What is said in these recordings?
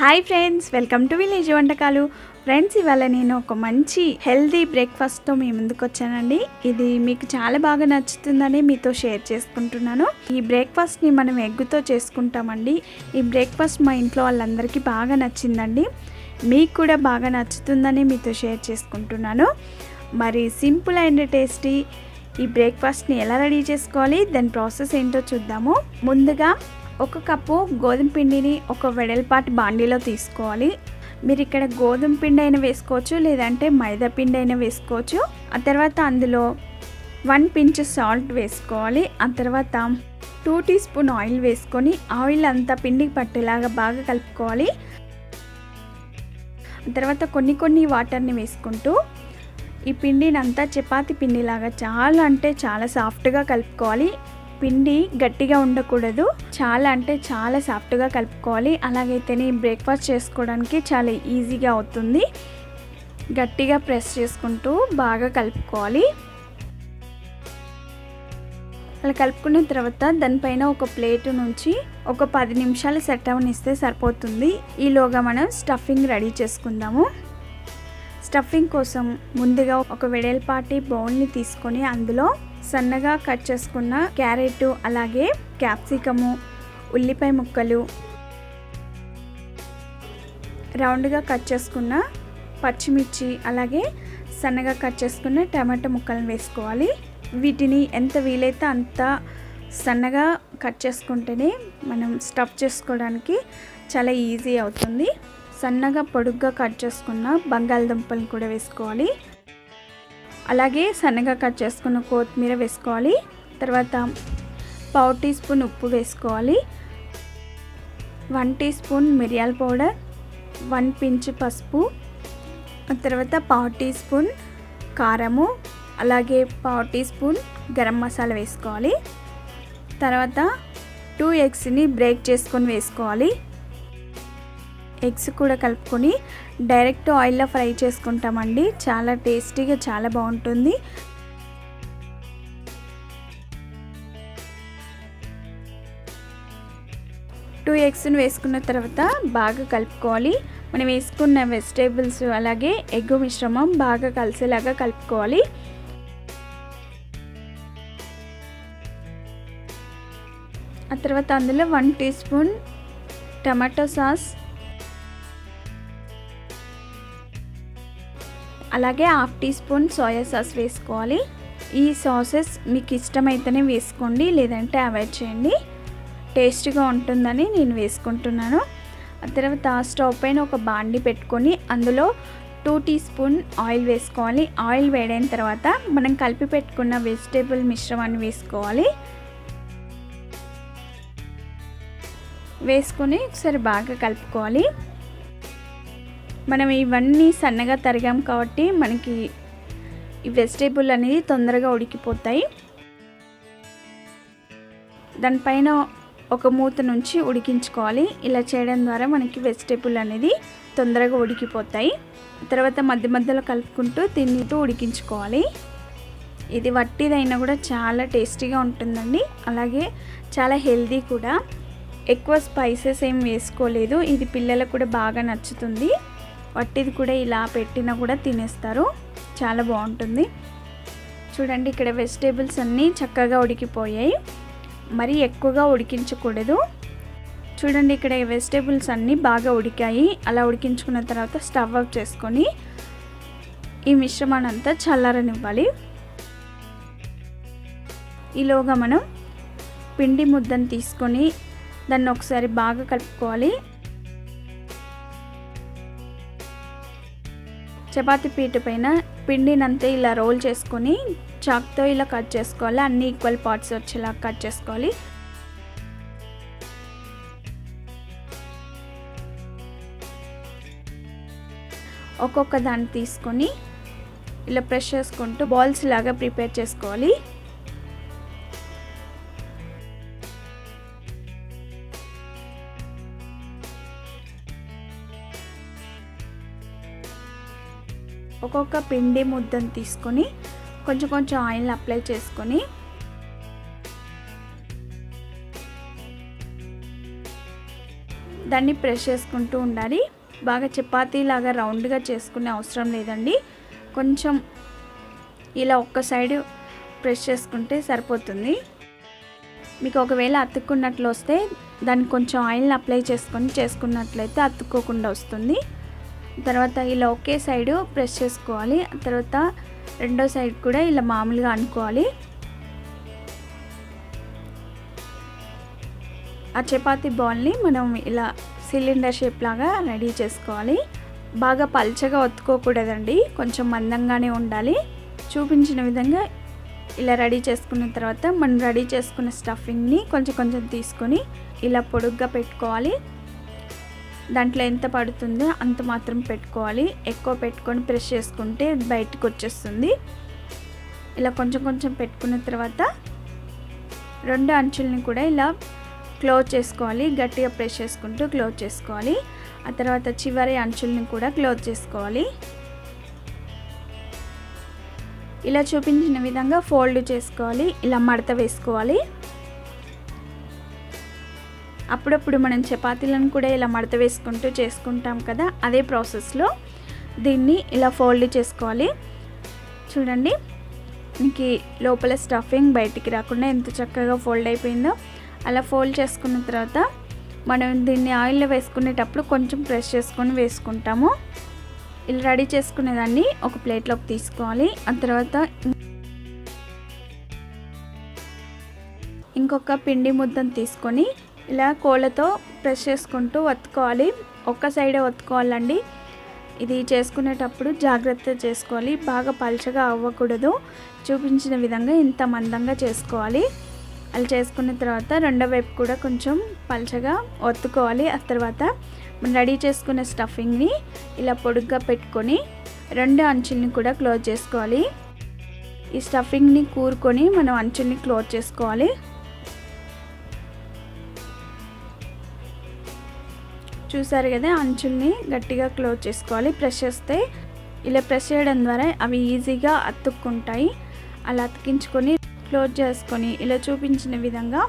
Hi friends, welcome to village వంటకాలు. Friends, ఇవాళ నేను ఒక మంచి హెల్దీ బ్రేక్ఫాస్ట్తో మీ ముందుకు వచ్చానండి. ఇది మీకు చాలా బాగా నచ్చుతుందని మీతో షేర్ చేసుకుంటున్నాను. ఈ బ్రేక్ఫాస్ట్ని మనం ఎగ్గుతో చేసుకుంటామండి. ఈ బ్రేక్ఫాస్ట్ మా ఇంట్లో వాళ్ళందరికీ బాగా నచ్చిందండి. మీకు కూడా బాగా నచ్చుతుందని మీతో షేర్ చేసుకుంటున్నాను. మరి సింపుల్ అండ్ టేస్టీ ఈ బ్రేక్ఫాస్ట్ని ఎలా రెడీ చేసుకోవాలి, దాని ప్రాసెస్ ఏంటో చూద్దాము. ముందుగా ఒక కప్పు గోధుమ పిండిని ఒక వెడల్పాటి బాండీలో తీసుకోవాలి. మీరు ఇక్కడ గోధుమ పిండి అయినా వేసుకోవచ్చు, లేదంటే మైదా పిండి అయినా వేసుకోవచ్చు. ఆ తర్వాత అందులో 1 pinch సాల్ట్ వేసుకోవాలి. ఆ తర్వాత 2 teaspoon ఆయిల్ వేసుకొని ఆయిల్ అంతా పిండికి పట్టేలాగా బాగా కలుపుకోవాలి. ఆ తర్వాత కొన్ని వాటర్ని వేసుకుంటూ ఈ పిండిని అంతా చపాతీ పిండిలాగా చాలా సాఫ్ట్గా కలుపుకోవాలి. పిండి గట్టిగా ఉండకూడదు, చాలా సాఫ్ట్గా కలుపుకోవాలి. అలాగైతేనే బ్రేక్ఫాస్ట్ చేసుకోవడానికి చాలా ఈజీగా అవుతుంది. గట్టిగా ప్రెస్ చేసుకుంటూ బాగా కలుపుకోవాలి. అలా కలుపుకున్న తర్వాత దానిపైన ఒక ప్లేట్ నుంచి ఒక 10 నిమిషాలు సెట్ అవనిస్తే సరిపోతుంది. ఈలోగా మనం స్టఫింగ్ రెడీ చేసుకుందాము. స్టఫింగ్ కోసం ముందుగా ఒక వెడల్పాటి బౌల్ని తీసుకొని అందులో సన్నగా కట్ చేసుకున్న క్యారెట్, అలాగే క్యాప్సికము, ఉల్లిపాయ ముక్కలు, రౌండ్గా కట్ చేసుకున్న పచ్చిమిర్చి, అలాగే సన్నగా కట్ చేసుకున్న టమాటా ముక్కలను వేసుకోవాలి. వీటిని ఎంత వీలైతే అంత సన్నగా కట్ చేసుకుంటేనే మనం స్టఫ్ చేసుకోవడానికి చాలా ఈజీ అవుతుంది. సన్నగా పొడుగ్గా కట్ చేసుకున్న బంగాళదుంపలను కూడా వేసుకోవాలి. అలాగే సన్నగా కట్ చేసుకున్న కొత్తిమీర వేసుకోవాలి. తర్వాత 1/4 teaspoon ఉప్పు వేసుకోవాలి. 1 teaspoon మిరియాల పౌడర్, 1 pinch పసుపు, ఆ తర్వాత 1/4 teaspoon కారము, అలాగే 1/4 teaspoon గరం మసాలా వేసుకోవాలి. తర్వాత 2 eggsని బ్రేక్ చేసుకొని వేసుకోవాలి. ఎగ్స్ కూడా కలుపుకొని డైరెక్ట్ ఆయిల్లో ఫ్రై చేసుకుంటామండి. చాలా టేస్టీగా చాలా బాగుంటుంది. టూ ఎగ్స్ని వేసుకున్న తర్వాత బాగా కలుపుకోవాలి. మనం వేసుకున్న వెజిటేబుల్స్ అలాగే ఎగ్ మిశ్రమం బాగా కలిసేలాగా కలుపుకోవాలి. ఆ తర్వాత అందులో 1 teaspoon టమాటో సాస్, అలాగే 1/2 teaspoon సోయా సాస్ వేసుకోవాలి. ఈ సాసెస్ మీకు ఇష్టమైతేనే వేసుకోండి, లేదంటే అవాయిడ్ చేయండి. టేస్ట్గా ఉంటుందని నేను వేసుకుంటున్నాను. ఆ తర్వాత స్టవ్ పైన ఒక బాండి పెట్టుకొని అందులో 2 teaspoon ఆయిల్ వేసుకోవాలి. ఆయిల్ వేడైన తర్వాత మనం కలిపి పెట్టుకున్న వెజిటేబుల్ మిశ్రమాన్ని వేసుకోవాలి. వేసుకొని ఒకసారి బాగా కలుపుకోవాలి. మనం ఇవన్నీ సన్నగా తరిగాం కాబట్టి మనకి ఈ వెజిటేబుల్ అనేది తొందరగా ఉడికిపోతాయి. దానిపైన ఒక మూత నుంచి ఉడికించుకోవాలి. ఇలా చేయడం ద్వారా మనకి వెజిటేబుల్ అనేది తొందరగా ఉడికిపోతాయి. తర్వాత మధ్యలో కలుపుకుంటూ తింటూ ఉడికించుకోవాలి. ఇది వట్టిదైనా కూడా చాలా టేస్టీగా ఉంటుందండి. అలాగే చాలా హెల్దీ కూడా. ఎక్కువ స్పైసెస్ ఏం వేసుకోలేదు. ఇది పిల్లలకు కూడా బాగా నచ్చుతుంది. వట్టిది కూడా ఇలా పెట్టినా కూడా తినేస్తారు. చాలా బాగుంటుంది. చూడండి, ఇక్కడ వెజిటేబుల్స్ అన్నీ చక్కగా ఉడికిపోయాయి. మరి ఎక్కువగా ఉడికించకూడదు. చూడండి, ఇక్కడ వెజిటేబుల్స్ అన్నీ బాగా ఉడికాయి. అలా ఉడికించుకున్న తర్వాత స్టవ్ ఆఫ్ చేసుకొని ఈ మిశ్రమాన్ని అంతా చల్లారనివ్వాలి. ఈలోగా మనం పిండి ముద్దను తీసుకొని దాన్ని ఒకసారి బాగా కలుపుకోవాలి. చపాతీ పీట పైన పిండినంతా ఇలా రోల్ చేసుకొని చాక్తో ఇలా కట్ చేసుకోవాలి. అన్ని ఈక్వల్ పార్ట్స్ వచ్చేలా కట్ చేసుకోవాలి. ఒక్కొక్క దాన్ని తీసుకొని ఇలా ప్రెస్ చేసుకుంటూ బాల్స్ లాగా ప్రిపేర్ చేసుకోవాలి. ఒక్కొక్క పిండి ముద్దను తీసుకొని కొంచెం ఆయిల్ అప్లై చేసుకొని దాన్ని ప్రెస్ చేసుకుంటూ ఉండాలి. బాగా చపాతీలాగా రౌండ్గా చేసుకునే అవసరం లేదండి. కొంచెం ఇలా ఒక్క సైడ్ ప్రెస్ చేసుకుంటే సరిపోతుంది. మీకు ఒకవేళ అతుక్కున్నట్లు వస్తే దానికి కొంచెం ఆయిల్ని అప్లై చేసుకున్నట్లయితే అతుక్కోకుండా వస్తుంది. తర్వాత ఇలా ఒకే సైడు ప్రెస్ చేసుకోవాలి. తర్వాత రెండో సైడ్ కూడా ఇలా మామూలుగా అనుకోవాలి. ఆ చపాతీ బాల్ని మనం ఇలా సిలిండర్ షేప్ లాగా రెడీ చేసుకోవాలి. బాగా పల్చగా ఒత్తుకోకూడదండి, కొంచెం మందంగానే ఉండాలి. చూపించిన విధంగా ఇలా రెడీ చేసుకున్న తర్వాత మనం రెడీ చేసుకున్న స్టఫింగ్ని కొంచెం కొంచెం తీసుకొని ఇలా పొడుగ్గా పెట్టుకోవాలి. దాంట్లో ఎంత పడుతుందో అంత మాత్రం పెట్టుకోవాలి. ఎక్కువ పెట్టుకొని ప్రెస్ చేసుకుంటే బయటకు వచ్చేస్తుంది. ఇలా కొంచెం కొంచెం పెట్టుకున్న తర్వాత రెండు అంచుల్ని కూడా ఇలా క్లోజ్ చేసుకోవాలి. గట్టిగా ప్రెస్ చేసుకుంటూ క్లోజ్ చేసుకోవాలి. ఆ తర్వాత చివరి అంచుల్ని కూడా క్లోజ్ చేసుకోవాలి. ఇలా చూపించిన విధంగా ఫోల్డ్ చేసుకోవాలి. ఇలా మడత వేసుకోవాలి. అప్పుడప్పుడు మనం చపాతీలను కూడా ఇలా మడత వేసుకుంటూ చేసుకుంటాం కదా, అదే ప్రాసెస్లో దీన్ని ఇలా ఫోల్డ్ చేసుకోవాలి. చూడండి, మీకు లోపల స్టఫింగ్ బయటికి రాకుండా ఎంత చక్కగా ఫోల్డ్ అయిపోయిందో. అలా ఫోల్డ్ చేసుకున్న తర్వాత మనం దీన్ని ఆయిల్లో వేసుకునేటప్పుడు కొంచెం ప్రెస్ చేసుకొని వేసుకుంటాము. ఇలా రెడీ చేసుకునేదాన్ని ఒక ప్లేట్లోకి తీసుకోవాలి. ఆ తర్వాత ఇంకొక పిండి ముద్దను తీసుకొని ఇలా కోళ్ళతో ప్రెస్ చేసుకుంటూ ఒత్తుకోవాలి. ఒక్క సైడే ఒత్తుకోవాలండి. ఇది చేసుకునేటప్పుడు జాగ్రత్త చేసుకోవాలి. బాగా పల్చగా అవ్వకూడదు. చూపించిన విధంగా ఇంత మందంగా చేసుకోవాలి. అలా చేసుకున్న తర్వాత రెండో వైపు కూడా కొంచెం పల్చగా ఒత్తుకోవాలి. ఆ తర్వాత మనం రెడీ చేసుకున్న స్టఫింగ్ని ఇలా పొడుగ్గా పెట్టుకొని రెండు అంచుల్ని కూడా క్లోజ్ చేసుకోవాలి. ఈ స్టఫింగ్ని కూరుకొని మనం అంచుల్ని క్లోజ్ చేసుకోవాలి. చూసారు కదా, అంచుల్ని గట్టిగా క్లోజ్ చేసుకోవాలి. ప్రెస్ చేస్తే ఇలా ప్రెస్ చేయడం ద్వారా అవి ఈజీగా అతుక్కుంటాయి. అలా అతికించుకొని క్లోజ్ చేసుకొని ఇలా చూపించిన విధంగా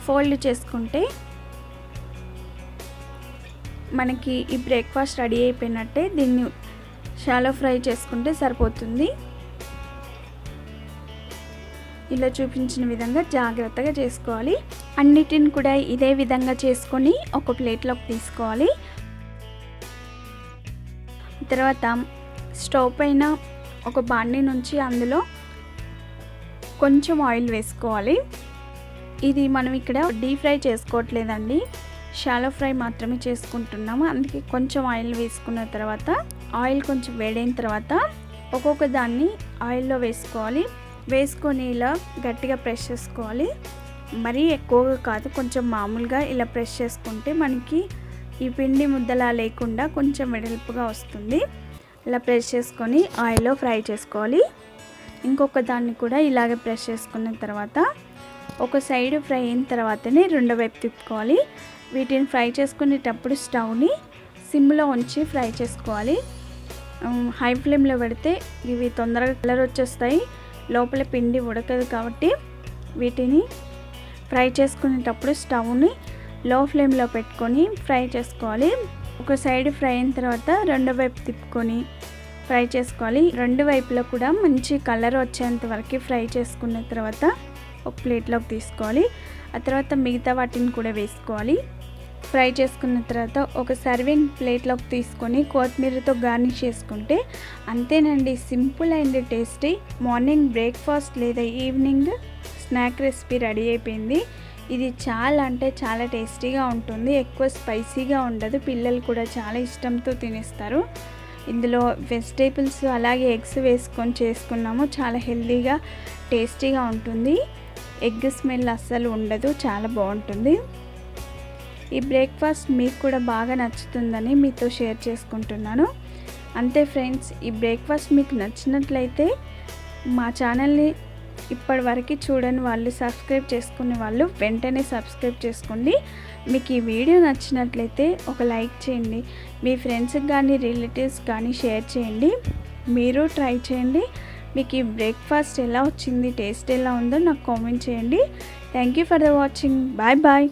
ఫోల్డ్ చేసుకుంటే మనకి ఈ బ్రేక్ఫాస్ట్ రెడీ అయిపోయినట్టే. దీన్ని షాలో ఫ్రై చేసుకుంటే సరిపోతుంది. ఇలా చూపించిన విధంగా జాగ్రత్తగా చేసుకోవాలి. అన్నిటిని కూడా ఇదే విధంగా చేసుకొని ఒక ప్లేట్లోకి తీసుకోవాలి. తర్వాత స్టవ్ పైన ఒక బాండీ నుంచి అందులో కొంచెం ఆయిల్ వేసుకోవాలి. ఇది మనం ఇక్కడ డీప్ ఫ్రై చేసుకోవట్లేదండి, షాలో ఫ్రై మాత్రమే చేసుకుంటున్నాము. అందుకే కొంచెం ఆయిల్ వేసుకున్న తర్వాత ఆయిల్ కొంచెం వేడైన తర్వాత ఒక్కొక్క దాన్ని ఆయిల్లో వేసుకోవాలి. వేసుకొని ఇలా గట్టిగా ప్రెస్ చేసుకోవాలి. మరీ ఎక్కువగా కాదు, కొంచెం మామూలుగా ఇలా ప్రెస్ చేసుకుంటే మనకి ఈ పిండి ముద్దలా లేకుండా కొంచెం వెడల్పుగా వస్తుంది. ఇలా ప్రెస్ చేసుకొని ఆయిల్లో ఫ్రై చేసుకోవాలి. ఇంకొక దాన్ని కూడా ఇలాగే ప్రెస్ చేసుకున్న తర్వాత ఒక సైడ్ ఫ్రై అయిన తర్వాతనే రెండో వైపు తిప్పుకోవాలి. వీటిని ఫ్రై చేసుకునేటప్పుడు స్టవ్ని సిమ్లో ఉంచి ఫ్రై చేసుకోవాలి. హై ఫ్లేమ్లో పెడితే ఇవి తొందరగా కలర్ వచ్చేస్తాయి, లోపల పిండి ఉడకదు. కాబట్టి వీటిని ఫ్రై చేసుకునేటప్పుడు స్టవ్ని లో ఫ్లేమ్లో పెట్టుకొని ఫ్రై చేసుకోవాలి. ఒక సైడ్ ఫ్రై అయిన తర్వాత రెండో వైపు తిప్పుకొని ఫ్రై చేసుకోవాలి. రెండు వైపులో కూడా మంచి కలర్ వచ్చేంత వరకు ఫ్రై చేసుకున్న తర్వాత ఒక ప్లేట్లోకి తీసుకోవాలి. ఆ తర్వాత మిగతా వాటిని కూడా వేసుకోవాలి. ఫ్రై చేసుకున్న తర్వాత ఒక సర్వింగ్ ప్లేట్లోకి తీసుకొని కొత్తిమీరతో గార్నిష్ చేసుకుంటే అంతేనండి, simple and tasty morning breakfast లేదా ఈవినింగ్ స్నాక్ రెసిపీ రెడీ అయిపోయింది. ఇది చాలా అంటే చాలా టేస్టీగా ఉంటుంది. ఎక్కువ స్పైసీగా ఉండదు. పిల్లలు కూడా చాలా ఇష్టంతో తినేస్తారు. ఇందులో వెజిటేబుల్స్ అలాగే ఎగ్స్ వేసుకొని చేసుకున్నాము. చాలా హెల్తీగా టేస్టీగా ఉంటుంది. ఎగ్ స్మెల్ అస్సలు ఉండదు, చాలా బాగుంటుంది. ఈ బ్రేక్ఫాస్ట్ మీకు కూడా బాగా నచ్చుతుందని మీతో షేర్ చేసుకుంటున్నాను. అంతే ఫ్రెండ్స్, ఈ బ్రేక్ఫాస్ట్ మీకు నచ్చినట్లయితే మా ఛానల్ని ఇప్పటి వరకు చూడని వాళ్ళు, సబ్స్క్రైబ్ చేసుకునే వాళ్ళు వెంటనే సబ్స్క్రైబ్ చేసుకోండి. మీకు ఈ వీడియో నచ్చినట్లయితే ఒక లైక్ చేయండి. మీ ఫ్రెండ్స్కి కానీ రిలేటివ్స్ కానీ షేర్ చేయండి. మీరు ట్రై చేయండి. మీకు ఈ బ్రేక్ఫాస్ట్ ఎలా వచ్చింది, టేస్ట్ ఎలా ఉందో నాకు కామెంట్ చేయండి. Thank you for the watching. Bye bye.